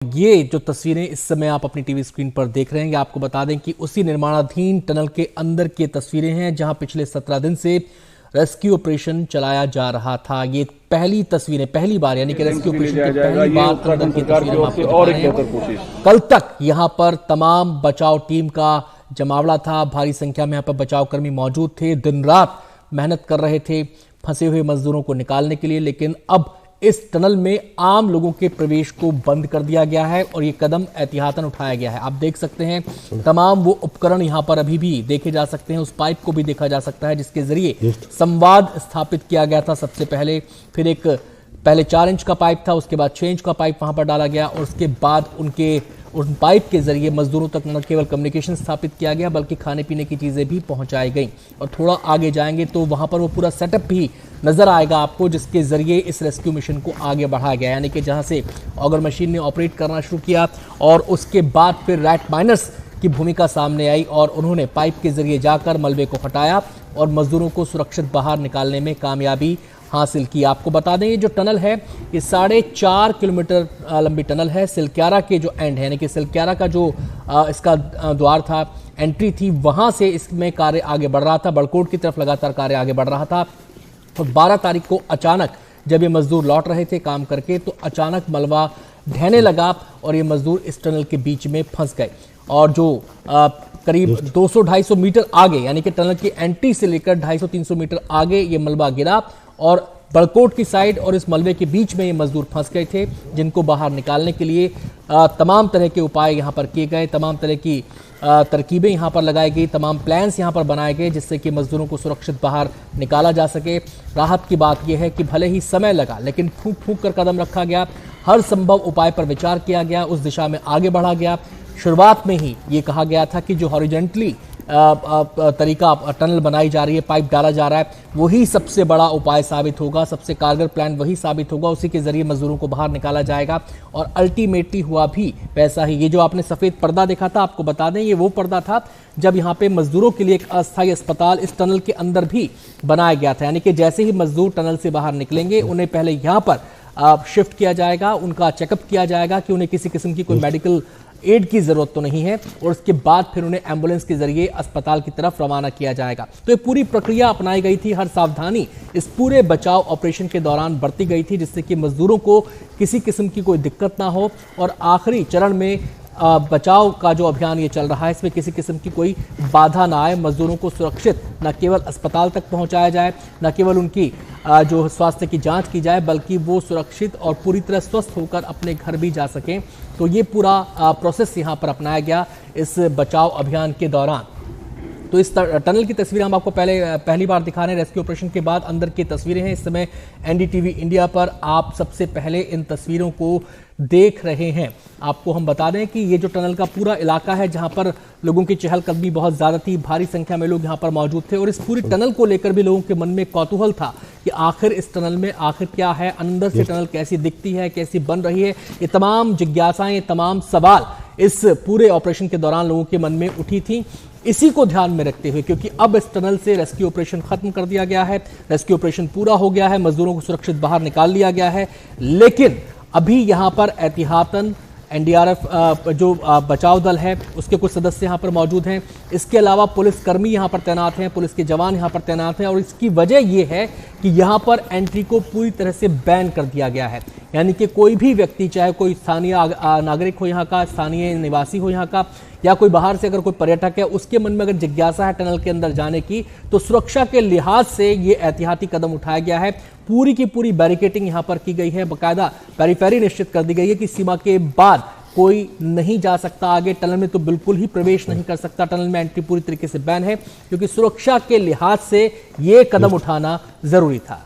ये जो तस्वीरें इस समय आप अपनी टीवी स्क्रीन पर देख रहे हैं, आपको बता दें कि उसी निर्माणाधीन टनल के अंदर की तस्वीरें हैं जहां पिछले 17 दिन से रेस्क्यू ऑपरेशन चलाया जा रहा था। ये पहली तस्वीरें, पहली बार यानी कि रेस्क्यू ऑपरेशन की पहली बार अंदर की तस्वीरें आपको दिखा रहे हैं। कल तक यहां पर तमाम बचाव टीम का जमावड़ा था, भारी संख्या में यहां पर बचाव कर्मी मौजूद थे, दिन रात मेहनत कर रहे थे फंसे हुए मजदूरों को निकालने के लिए। लेकिन अब इस टनल में आम लोगों के प्रवेश को बंद कर दिया गया है और ये कदम एहतियातन उठाया गया है। आप देख सकते हैं तमाम वो उपकरण यहां पर अभी भी देखे जा सकते हैं, उस पाइप को भी देखा जा सकता है जिसके जरिए संवाद स्थापित किया गया था सबसे पहले। फिर पहले 4 इंच का पाइप था, उसके बाद 6 इंच का पाइप वहां पर डाला गया और उसके बाद उन पाइप के जरिए मजदूरों तक न केवल कम्युनिकेशन स्थापित किया गया बल्कि खाने पीने की चीजें भी पहुंचाई गई। और थोड़ा आगे जाएंगे तो वहां पर वो पूरा सेटअप भी नजर आएगा आपको जिसके जरिए इस रेस्क्यू मिशन को आगे बढ़ाया गया, यानी कि जहां से ऑगर मशीन ने ऑपरेट करना शुरू किया और उसके बाद फिर रैट माइनर्स की भूमिका सामने आई और उन्होंने पाइप के जरिए जाकर मलबे को हटाया और मजदूरों को सुरक्षित बाहर निकालने में कामयाबी हासिल की। आपको बता दें ये जो टनल है ये 4.5 किलोमीटर लंबी टनल है। सिलक्यारा के जो एंड है यानी कि सिलक्यारा का जो इसका द्वार था, एंट्री थी, वहां से इसमें कार्य आगे बढ़ रहा था, बड़कोट की तरफ लगातार कार्य आगे बढ़ रहा था। और 12 तारीख को अचानक जब ये मजदूर लौट रहे थे काम करके तो अचानक मलबा ढहने लगा और ये मजदूर इस टनल के बीच में फंस गए। और जो करीब 200-250 मीटर आगे यानी कि टनल की एंट्री से लेकर 250-300 मीटर आगे ये मलबा गिरा और बड़कोट की साइड और इस मलबे के बीच में ये मजदूर फंस गए थे, जिनको बाहर निकालने के लिए तमाम तरह के उपाय यहाँ पर किए गए, तमाम तरह की तरकीबें यहाँ पर लगाई गई, तमाम प्लान्स यहाँ पर बनाए गए जिससे कि मजदूरों को सुरक्षित बाहर निकाला जा सके। राहत की बात यह है कि भले ही समय लगा लेकिन फूंक फूंक कर कदम रखा गया, हर संभव उपाय पर विचार किया गया, उस दिशा में आगे बढ़ा गया। शुरुआत में ही ये कहा गया था कि जो हॉरिजॉन्टली तरीका टनल बनाई जा रही है, पाइप डाला जा रहा है, वही सबसे बड़ा उपाय साबित होगा, सबसे कारगर प्लान वही साबित होगा, उसी के जरिए मजदूरों को बाहर निकाला जाएगा। और अल्टीमेटली हुआ भी वैसा ही। ये जो आपने सफेद पर्दा देखा था, आपको बता दें ये वो पर्दा था जब यहाँ पे मजदूरों के लिए एक अस्थायी अस्पताल इस टनल के अंदर भी बनाया गया था, यानी कि जैसे ही मजदूर टनल से बाहर निकलेंगे उन्हें पहले यहाँ पर शिफ्ट किया जाएगा, उनका चेकअप किया जाएगा कि उन्हें किसी किस्म की कोई मेडिकल एड की जरूरत तो नहीं है और उसके बाद फिर उन्हें एम्बुलेंस के जरिए अस्पताल की तरफ रवाना किया जाएगा। तो ये पूरी प्रक्रिया अपनाई गई थी, हर सावधानी इस पूरे बचाव ऑपरेशन के दौरान बरती गई थी जिससे कि मजदूरों को किसी किस्म की कोई दिक्कत ना हो और आखिरी चरण में बचाव का जो अभियान ये चल रहा है इसमें किसी किस्म की कोई बाधा ना आए, मजदूरों को सुरक्षित न केवल अस्पताल तक पहुंचाया जाए, न केवल उनकी जो स्वास्थ्य की जांच की जाए बल्कि वो सुरक्षित और पूरी तरह स्वस्थ होकर अपने घर भी जा सकें। तो ये पूरा प्रोसेस यहाँ पर अपनाया गया इस बचाव अभियान के दौरान। तो इस टनल की तस्वीरें हम आपको पहली बार दिखा रहे हैं। रेस्क्यू ऑपरेशन के बाद अंदर की तस्वीरें हैं। इस समय एनडीटीवी इंडिया पर आप सबसे पहले इन तस्वीरों को देख रहे हैं। आपको हम बता दें कि ये जो टनल का पूरा इलाका है जहां पर लोगों की चहलकदमी बहुत ज्यादा थी, भारी संख्या में लोग यहां पर मौजूद थे और इस पूरी टनल को लेकर भी लोगों के मन में कौतूहल था कि आखिर इस टनल में आखिर क्या है, अंदर से टनल कैसी दिखती है, कैसी बन रही है। ये तमाम जिज्ञासाएं, ये तमाम सवाल इस पूरे ऑपरेशन के दौरान लोगों के मन में उठी थी। इसी को ध्यान में रखते हुए क्योंकि अब इस टनल से रेस्क्यू ऑपरेशन खत्म कर दिया गया है, रेस्क्यू ऑपरेशन पूरा हो गया है, मजदूरों को सुरक्षित बाहर निकाल लिया गया है, लेकिन अभी यहां पर एहतियातन एनडीआरएफ जो बचाव दल है उसके कुछ सदस्य यहां पर मौजूद हैं। इसके अलावा पुलिस कर्मी यहां पर तैनात हैं, पुलिस के जवान यहां पर तैनात हैं और इसकी वजह यह है कि यहां पर एंट्री को पूरी तरह से बैन कर दिया गया है, यानी कि कोई भी व्यक्ति, चाहे कोई स्थानीय नागरिक हो यहाँ का, स्थानीय निवासी हो यहाँ का या कोई बाहर से अगर कोई पर्यटक है, उसके मन में अगर जिज्ञासा है टनल के अंदर जाने की तो सुरक्षा के लिहाज से ये एहतियाती कदम उठाया गया है। पूरी की पूरी बैरिकेटिंग यहाँ पर की गई है, बाकायदा पेरीफेरी निश्चित कर दी गई है कि सीमा के बाद कोई नहीं जा सकता आगे, टनल में तो बिल्कुल ही प्रवेश नहीं कर सकता, टनल में एंट्री पूरी तरीके से बैन है क्योंकि सुरक्षा के लिहाज से ये कदम उठाना जरूरी था।